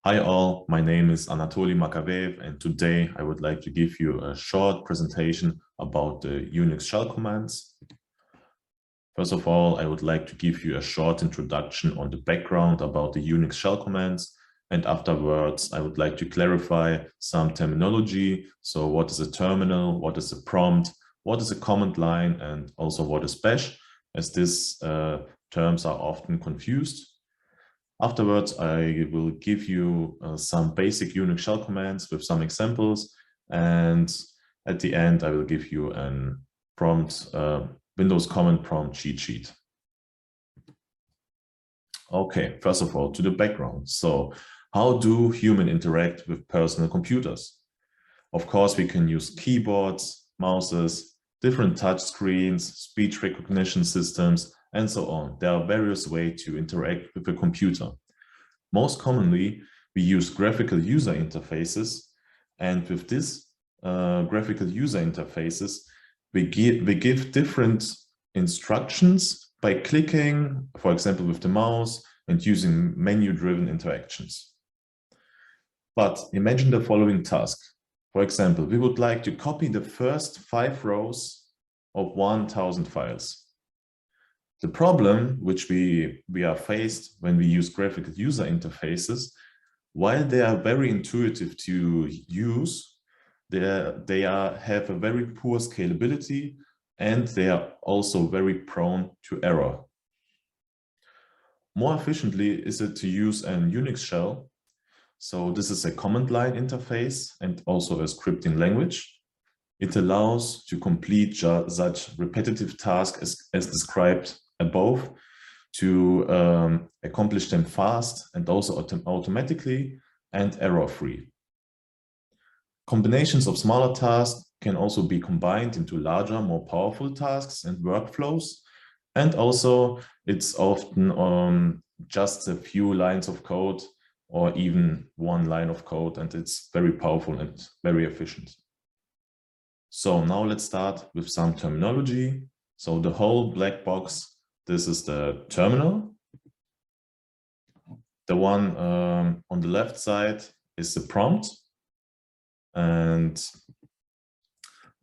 Hi all, my name is Anatoly Makavev, and today I would like to give you a short presentation about the Unix shell commands. First of all, I would like to give you a short introduction on the background about the Unix shell commands, and afterwards I would like to clarify some terminology. So what is a terminal, what is a prompt, what is a command line, and also what is bash, as these terms are often confused. Afterwards, I will give you some basic Unix shell commands with some examples. And at the end, I will give you a prompt, Windows command prompt cheat sheet. Okay, first of all, to the background. So how do humans interact with personal computers? Of course, we can use keyboards, mouses, different touch screens, speech recognition systems, and so on. There are various ways to interact with a computer. Most commonly, we use graphical user interfaces, and with this graphical user interfaces, we give different instructions by clicking, for example, with the mouse and using menu-driven interactions. But imagine the following task. For example, we would like to copy the first 5 rows of 1,000 files. The problem which we are faced when we use graphical user interfaces, while they are very intuitive to use, they have a very poor scalability, and they are also very prone to error. More efficiently is it to use a Unix shell. So this is a command line interface and also a scripting language. It allows to complete such repetitive tasks as described above, to accomplish them fast and also automatically and error-free. Combinations of smaller tasks can also be combined into larger, more powerful tasks and workflows. And also it's often just a few lines of code or even one line of code, and it's very powerful and very efficient. So now let's start with some terminology. So the whole black box, this is the terminal. The one on the left side is the prompt. And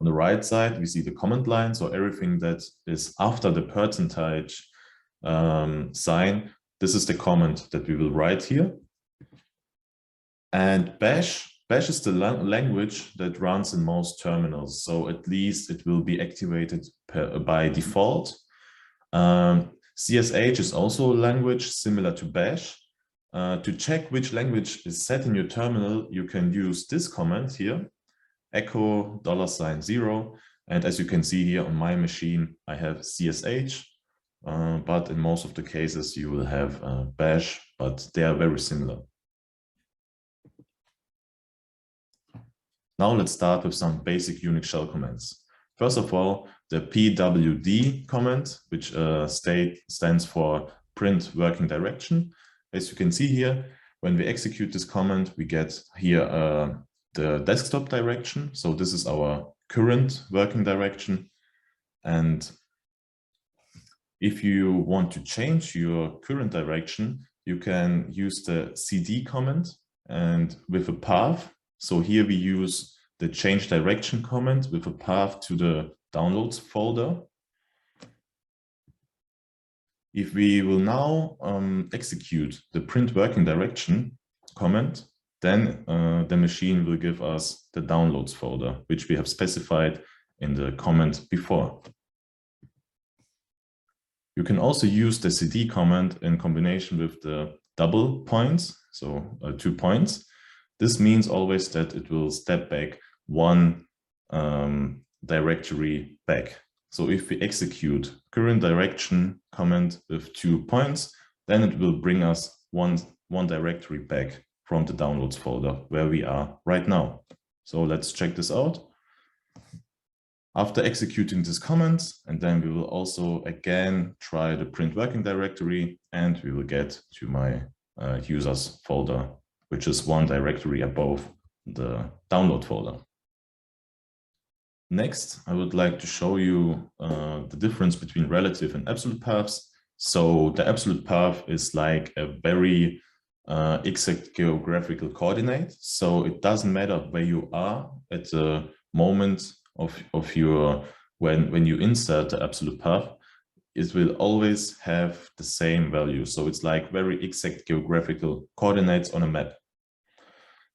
on the right side, we see the command line. So everything that is after the percentage sign, this is the command that we will write here. And bash is the language that runs in most terminals. So at least it will be activated by default. CSH is also a language similar to bash. To check which language is set in your terminal, you can use this command here, echo $0. And as you can see here on my machine, I have CSH, but in most of the cases you will have bash, but they are very similar. Now let's start with some basic Unix shell commands. First of all, the pwd command, which stands for print working direction. As you can see here, when we execute this command, we get here the desktop direction. So this is our current working direction. And if you want to change your current direction, you can use the cd command and with a path. So here we use the change direction command with a path to the downloads folder. If we will now execute the print working direction command, then the machine will give us the downloads folder, which we have specified in the command before. You can also use the cd command in combination with the double points, so 2 points. This means always that it will step back one directory back. So if we execute current direction command with 2 points, then it will bring us one directory back from the downloads folder where we are right now. So let's check this out. After executing this command, and then we will also again try the print working directory, and we will get to my users folder, which is one directory above the download folder. Next, I would like to show you the difference between relative and absolute paths. So the absolute path is like a very exact geographical coordinate. So it doesn't matter where you are at the moment of your, when you insert the absolute path, it will always have the same value. So it's like very exact geographical coordinates on a map.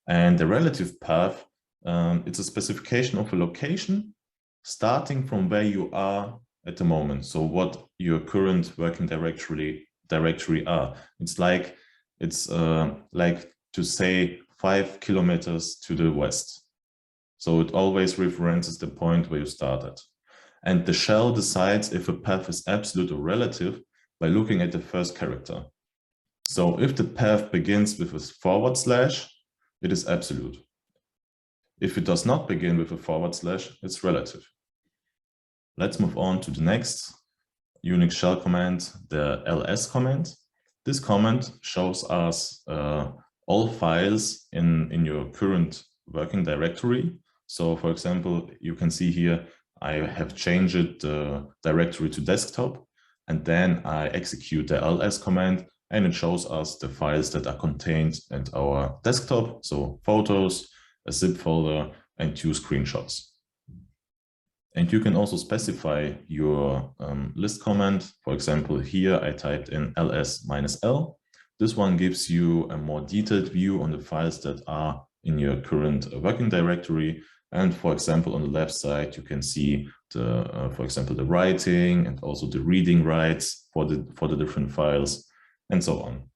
And the relative path, it's a specification of a location starting from where you are at the moment. So what your current working directory are. It's like to say 5 kilometers to the west. So it always references the point where you started. And the shell decides if a path is absolute or relative by looking at the first character. So if the path begins with a /, it is absolute. If it does not begin with a /, it's relative. Let's move on to the next Unix shell command, the ls command. This command shows us all files in your current working directory. So for example, you can see here, I have changed the directory to desktop, and then I execute the ls command, and it shows us the files that are contained at our desktop. So photos, a zip folder, and 2 screenshots. And you can also specify your list command. For example, here I typed in ls-l. This one gives you a more detailed view on the files that are in your current working directory. And for example, on the left side, you can see the, for example, the writing and also the reading rights for the different files and so on.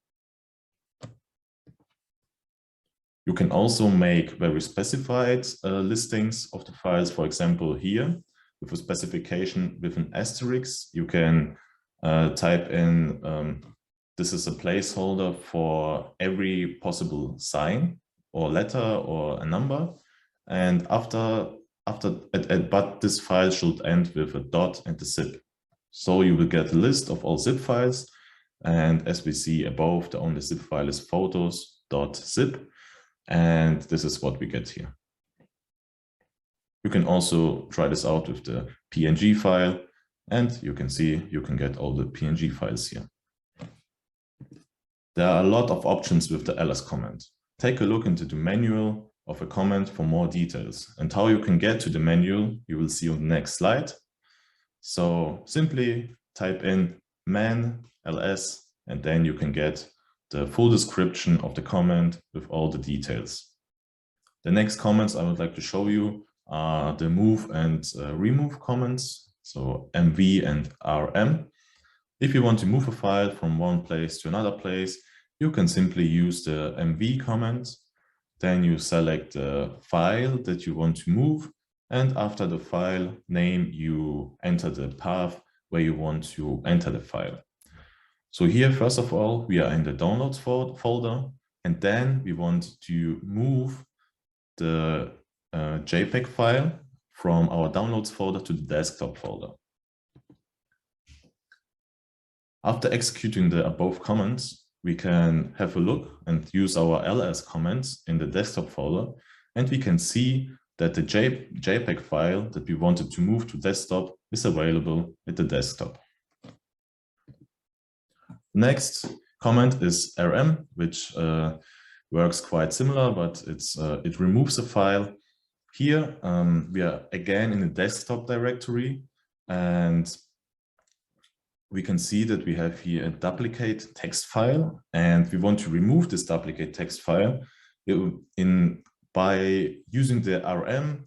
You can also make very specified listings of the files. For example, here with a specification with an asterisk, you can type in, this is a placeholder for every possible sign or letter or a number. And but this file should end with a dot and a zip. So you will get a list of all zip files. And as we see above, the only zip file is photos.zip. And this is what we get here. You can also try this out with the PNG file, and you can see you can get all the PNG files here. There are a lot of options with the ls command. Take a look into the manual of a command for more details, and how you can get to the manual you will see on the next slide. So simply type in man ls, and then you can get the full description of the command with all the details. The next commands I would like to show you are the move and remove commands, so mv and rm. If you want to move a file from one place to another place, you can simply use the mv command. Then you select the file that you want to move, and after the file name, you enter the path where you want to enter the file. So here, first of all, we are in the downloads folder, and then we want to move the JPEG file from our downloads folder to the desktop folder. After executing the above commands, we can have a look and use our ls commands in the desktop folder, and we can see that the JPEG file that we wanted to move to desktop is available at the desktop. Next command is rm, which works quite similar, but it removes a file. Here we are again in the desktop directory, and we can see that we have here a duplicate text file, and we want to remove this duplicate text file by using the rm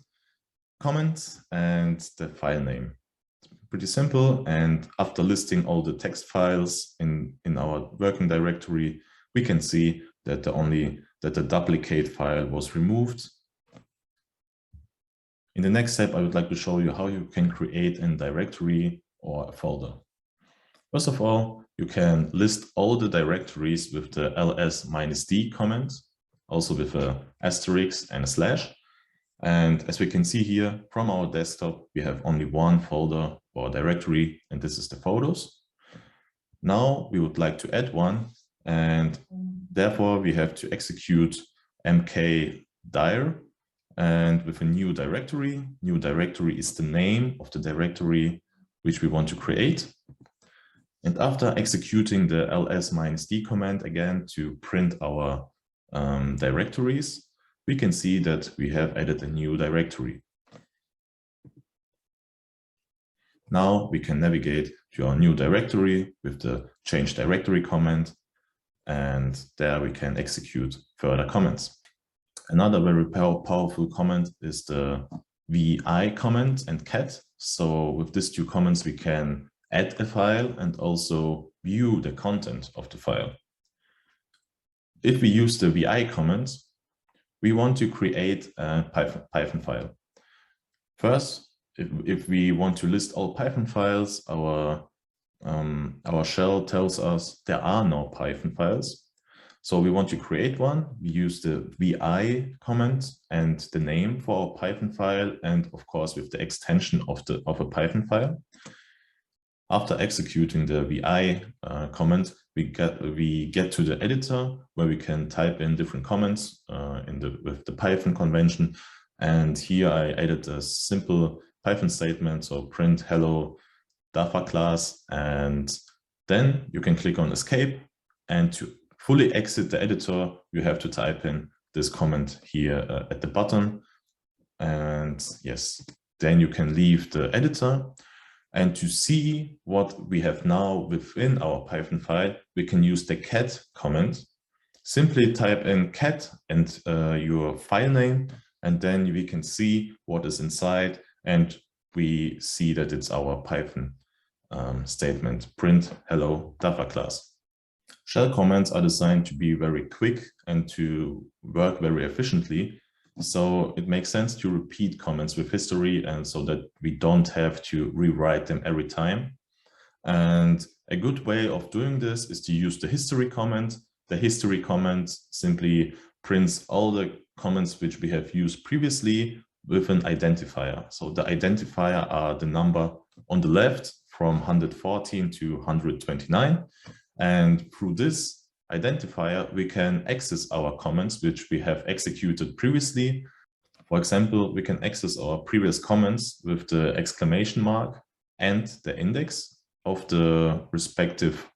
command and the file name. Pretty simple, and after listing all the text files in our working directory, we can see that the duplicate file was removed. In the next step, I would like to show you how you can create a directory or a folder. First of all, you can list all the directories with the ls-d command, also with an asterisk and a slash. And as we can see here from our desktop, we have only one folder or directory, and this is the photos. Now we would like to add one, and therefore we have to execute mkdir, and with a new directory. New directory is the name of the directory which we want to create. And after executing the ls-d command again to print our directories, we can see that we have added a new directory. Now we can navigate to our new directory with the change directory command, and there we can execute further commands. Another very powerful command is the vi command and cat. So with these two commands, we can add a file and also view the content of the file. If we use the vi command, we want to create a Python file. First, if we want to list all Python files, our shell tells us there are no Python files. So we want to create one. We use the vi command and the name for our Python file, and of course with the extension of a Python file. After executing the vi command, we get to the editor where we can type in different comments with the Python convention. And here I added a simple Python statement, so print hello DAFA class, and then you can click on escape, and to fully exit the editor, you have to type in this comment here at the bottom. And yes, then you can leave the editor. And to see what we have now within our Python file, we can use the cat command. Simply type in cat and your file name, and then we can see what is inside, and we see that it's our Python statement, print hello DAFA class. Shell commands are designed to be very quick and to work very efficiently. So it makes sense to repeat comments with history, and so that we don't have to rewrite them every time. And a good way of doing this is to use the history command. The history command simply prints all the comments which we have used previously with an identifier. So the identifier are the number on the left from 114 to 129. And through this identifier, we can access our comments which we have executed previously. For example, we can access our previous comments with the exclamation mark and the index of the respective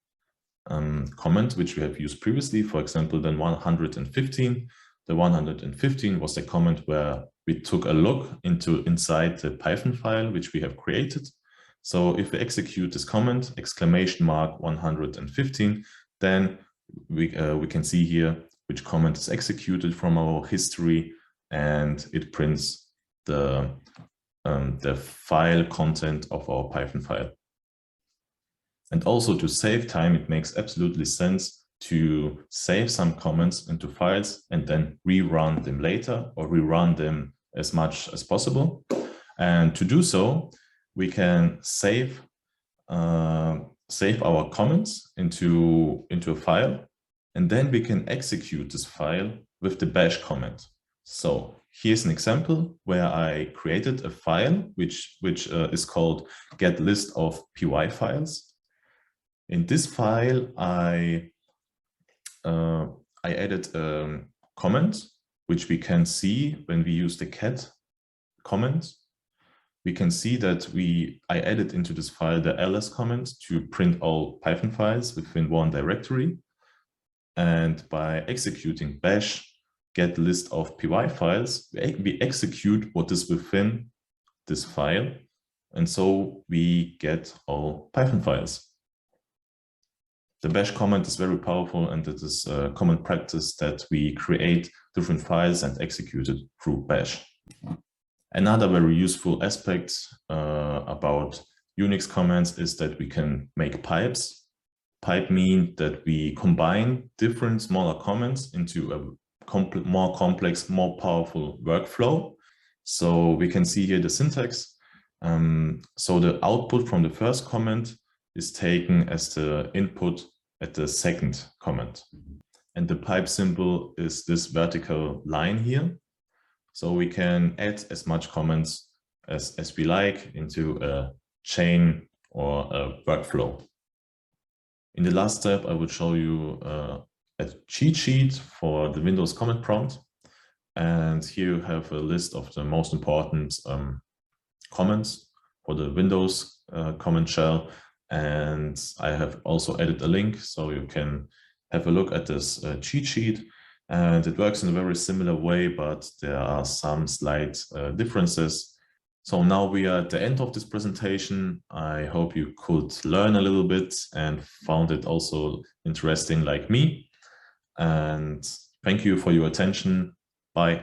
comment which we have used previously. For example, then 115. The 115 was the comment where we took a look inside the Python file which we have created. So if we execute this comment, exclamation mark 115, then we can see here which comment is executed from our history, and it prints the file content of our Python file. And also to save time, it makes absolutely sense to save some comments into files and then rerun them later, or rerun them as much as possible. And to do so, we can save our comments into a file, and then we can execute this file with the bash command. So here's an example where I created a file which is called get list of py files. In this file, I added a comment which we can see when we use the cat command. We can see that I added into this file the ls command to print all Python files within one directory. And by executing bash get list of py files, we execute what is within this file. And so we get all Python files. The bash command is very powerful, and it is a common practice that we create different files and execute it through bash. Another very useful aspect about Unix commands is that we can make pipes. Pipe means that we combine different smaller commands into a more complex, more powerful workflow. So we can see here the syntax. So the output from the first command is taken as the input at the second command. And the pipe symbol is this vertical line here. So we can add as much comments as we like into a chain or a workflow. In the last step, I will show you a cheat sheet for the Windows command prompt. And here you have a list of the most important comments for the Windows command shell. And I have also added a link so you can have a look at this cheat sheet. And it works in a very similar way, but there are some slight differences. So now we are at the end of this presentation. I hope you could learn a little bit and found it also interesting like me. And thank you for your attention. Bye.